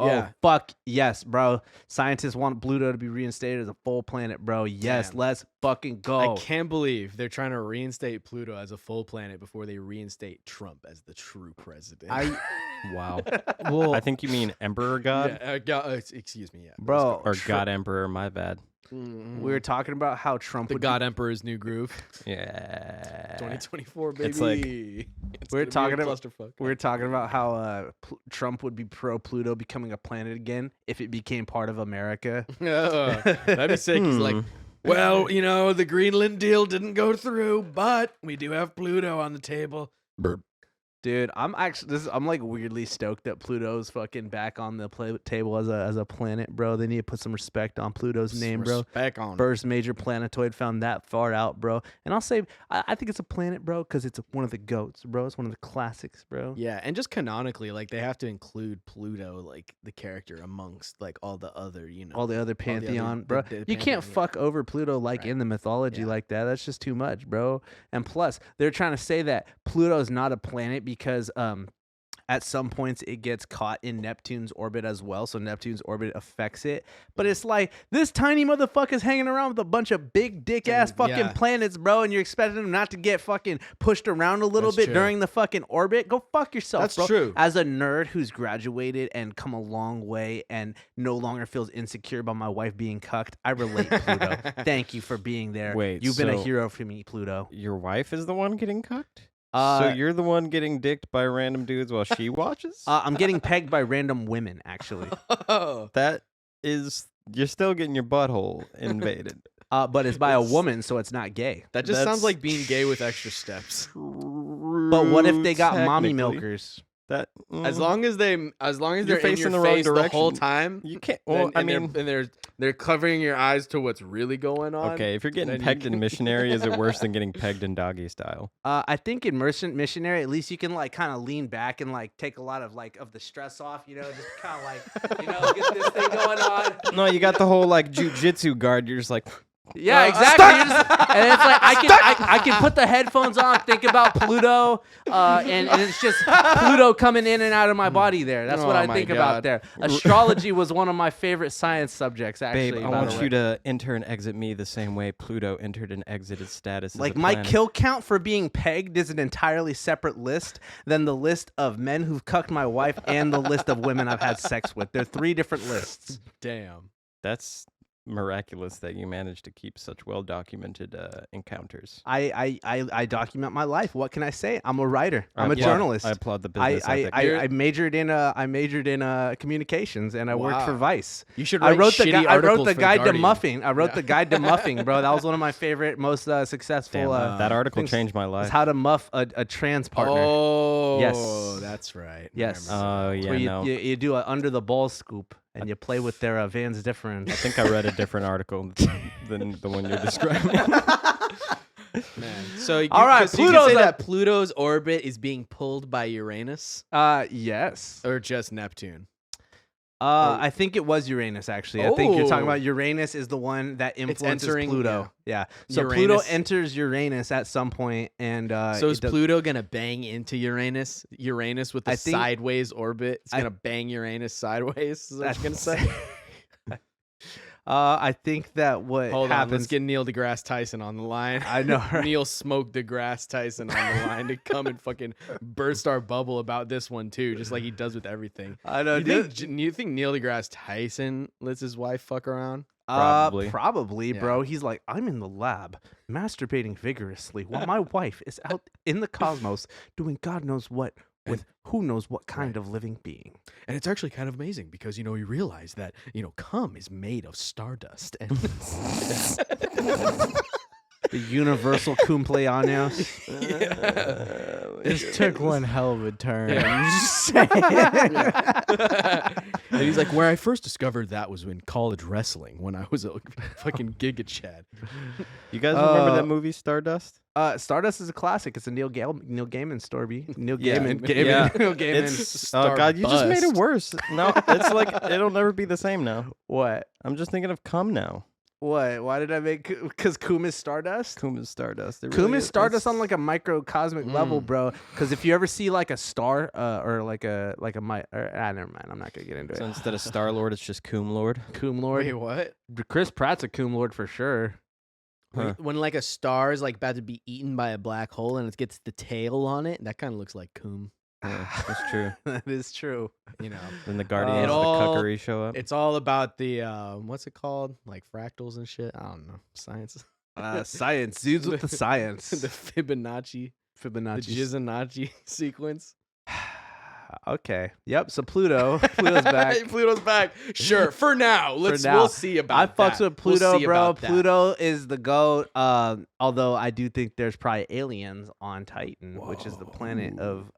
Yeah. fuck yes, bro. Scientists want Pluto to be reinstated as a full planet, bro. Yes, Damn. let's fucking go. I can't believe they're trying to reinstate Pluto as a full planet before they reinstate Trump as the true president. Wow. Well, I think you mean Emperor God excuse me, yeah. bro, or God Emperor. My bad. Mhm. we were talking about how Trump the would God Emperor's new groove. Yeah. 2024, baby. It's like- It's We're gonna be a talking about- clusterfuck. we were talking about how Trump would be pro Pluto becoming a planet again if it became part of America. That'd be sick. He's like, well, the Greenland deal didn't go through, but we do have Pluto on the table. Dude, I'm like weirdly stoked that Pluto's fucking back on the table as a planet, bro. They need to put some respect on Pluto's name, bro. Respect on it. First major planetoid found that far out, bro. And I'll say, I think it's a planet, bro, because it's one of the goats, bro. It's one of the classics, bro. Yeah, and just canonically, like they have to include Pluto, like the character amongst like all the other, All the other pantheon, bro. the You can't pantheon, yeah. fuck over Pluto like Right. in the mythology Yeah. like that. That's just too much, bro. And plus, they're trying to say that Pluto's not a planet because at some points it gets caught in Neptune's orbit as well, so Neptune's orbit affects it. But it's like this tiny motherfucker's hanging around with a bunch of big dick ass fucking Yeah. planets, bro, and you're expecting him not to get fucking pushed around a little That's bit true. during the fucking orbit. Go fuck yourself, That's bro. true. As a nerd who's graduated and come a long way and no longer feels insecure about my wife being cucked, I relate, Pluto. Thank you for being there. Wait, You've been a so- hero for me, Pluto. Your wife is the one getting cucked? So you're the one getting dicked by random dudes while she watches? I'm getting pegged by random women, actually. Oh, That is, you're still getting your butthole invaded. But it's by a It's- woman, so it's not gay. that just That's sounds like being gay with extra steps. But what if they got mommy Technically. milkers? That As long as they're in facing your the wrong face the whole direction. time, you can't. then- Well, I and mean, they're covering your eyes to what's really going on. okay, if you're getting then you pegged in can- missionary, is it worse than getting pegged in doggy style? I think in missionary, at least you can like kind of lean back and like take a lot of like of the stress off. Just kind of like get this thing going on. No, you got the whole like jujitsu guard. You're just like, Yeah, exactly. And it's like I can put the headphones on, think about Pluto, and it's just Pluto coming in and out of my body there. That's what Oh I my think God. about there. Astrology was one of my favorite science subjects, actually. babe, I by the want way. you to enter and exit me the same way Pluto entered and exited status. as Like a my planet. kill count for being pegged is an entirely separate list than the list of men who've cucked my wife and the list of women I've had sex with. They're three different lists. Damn. That's miraculous that you managed to keep such well documented encounters. I document my life. What can I say? I'm a writer. I'm I a applaud- journalist. I applaud the business ethic. I majored in communications and I worked for Wow. Vice. You should I write wrote the shitty I wrote articles the for guide to Guardian. muffing. I wrote Yeah. the guide to muffing, bro. That was one of my favorite, most successful. Damn, that article things. changed my It's life. how to muff a trans partner. Oh, Yes. that's right. Yes. I remember. Oh It's yeah, where no. you do an under the ball scoop and you play with their Vans I different. think I read a different article than the one you're describing. Man. So you, All right, so you can Pluto's say a- that Pluto's orbit is being pulled by Uranus Yes. or just Neptune. I think it was Uranus, actually. I think you're talking Oh. about Uranus is the one that influences entering- Pluto. Yeah. So Uranus. Pluto enters Uranus at some point, and So is it does- Pluto gonna bang into Uranus? Uranus with the I think- sideways orbit. It's I- gonna bang Uranus sideways. Is that what you're gonna That's- say? I think that what Hold on, happens. let's get Neil deGrasse Tyson on the line. I know, right? Neil Smoke deGrasse Tyson on the line to come and fucking burst our bubble about this one too, just like he does with everything. I know. You think Neil deGrasse Tyson lets his wife fuck around? Probably. Probably, Yeah. bro. He's like, I'm in the lab, masturbating vigorously, while my wife is out in the cosmos doing God knows what with who knows what kind of living being. And it's actually kind of amazing because you realize that cum is made of stardust and The universal cumpleaños. This took one hell of a turn. Yeah. I'm just saying. And he's like, where I first discovered that was in college wrestling when I was a fucking Giga Chad. You guys remember Uh, that movie Stardust? Stardust is a classic. It's a Neil Gaiman story. Neil Yeah, Gaiman. yeah. Neil Gaiman. It's oh god, you just made it Starbust. worse. No, it's like it'll never be the same now. What? I'm just thinking of cum now. What? Why did I make? Because Coom is Stardust. Coom is Stardust. It Coom really is Stardust that's- on like a microcosmic level, bro. Because if you ever see like a star, or like a never mind. I'm not gonna get into So it. instead of Star Lord, it's just Coom Lord. Coom Lord. Wait, what? Chris Pratt's a Coom Lord for sure. Huh. When like a star is like about to be eaten by a black hole and it gets the tail on it, that kind of looks like Coom. Yeah, that's true. That is true. You know, Then the Guardians It of the all- Cuckery show up. it's all about the what's it called? Like fractals and shit. I don't know. Science. Science. Dudes with the science. The Fibonacci. The Fibonacci. Jizanacci sequence. Okay. Yep. So Pluto's back. Pluto's back. Sure. For now. We'll now. see about I that. fucks with Pluto, We'll see bro. about that. Pluto is the GOAT. Although I do think there's probably aliens on Titan, which is the planet of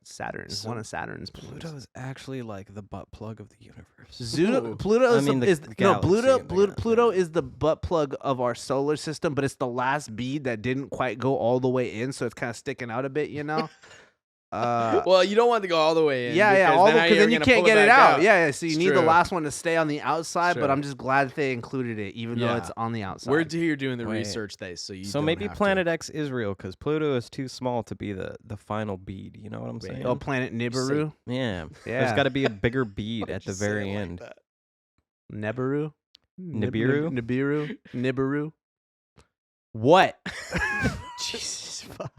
Saturn. So one of Saturn's planets. Pluto is actually like the butt plug of the universe. Ooh. Pluto I is, mean, the is no Pluto. galaxy, the Pluto is the butt plug of our solar system, but it's the last bead that didn't quite go all the way in, so it's kind of sticking out a bit, you know. Well, you don't want to go all the way in. Yeah, all because because then you can't get it out. Yeah, so you It's need the true. last one to stay on the outside. But True. I'm just glad that they included it, even though Yeah. it's on the outside. We're here doing the Wait. research day, so you. So don't maybe have to. Planet X is real because Pluto is too small to be the final bead. You know what I'm Wait. saying? Oh, planet Nibiru. Yeah. Yeah. There's got to be a bigger bead Why'd at you the say very it like end. that? Nibiru. Nibiru? Nibiru. Nibiru. What? Jesus fuck.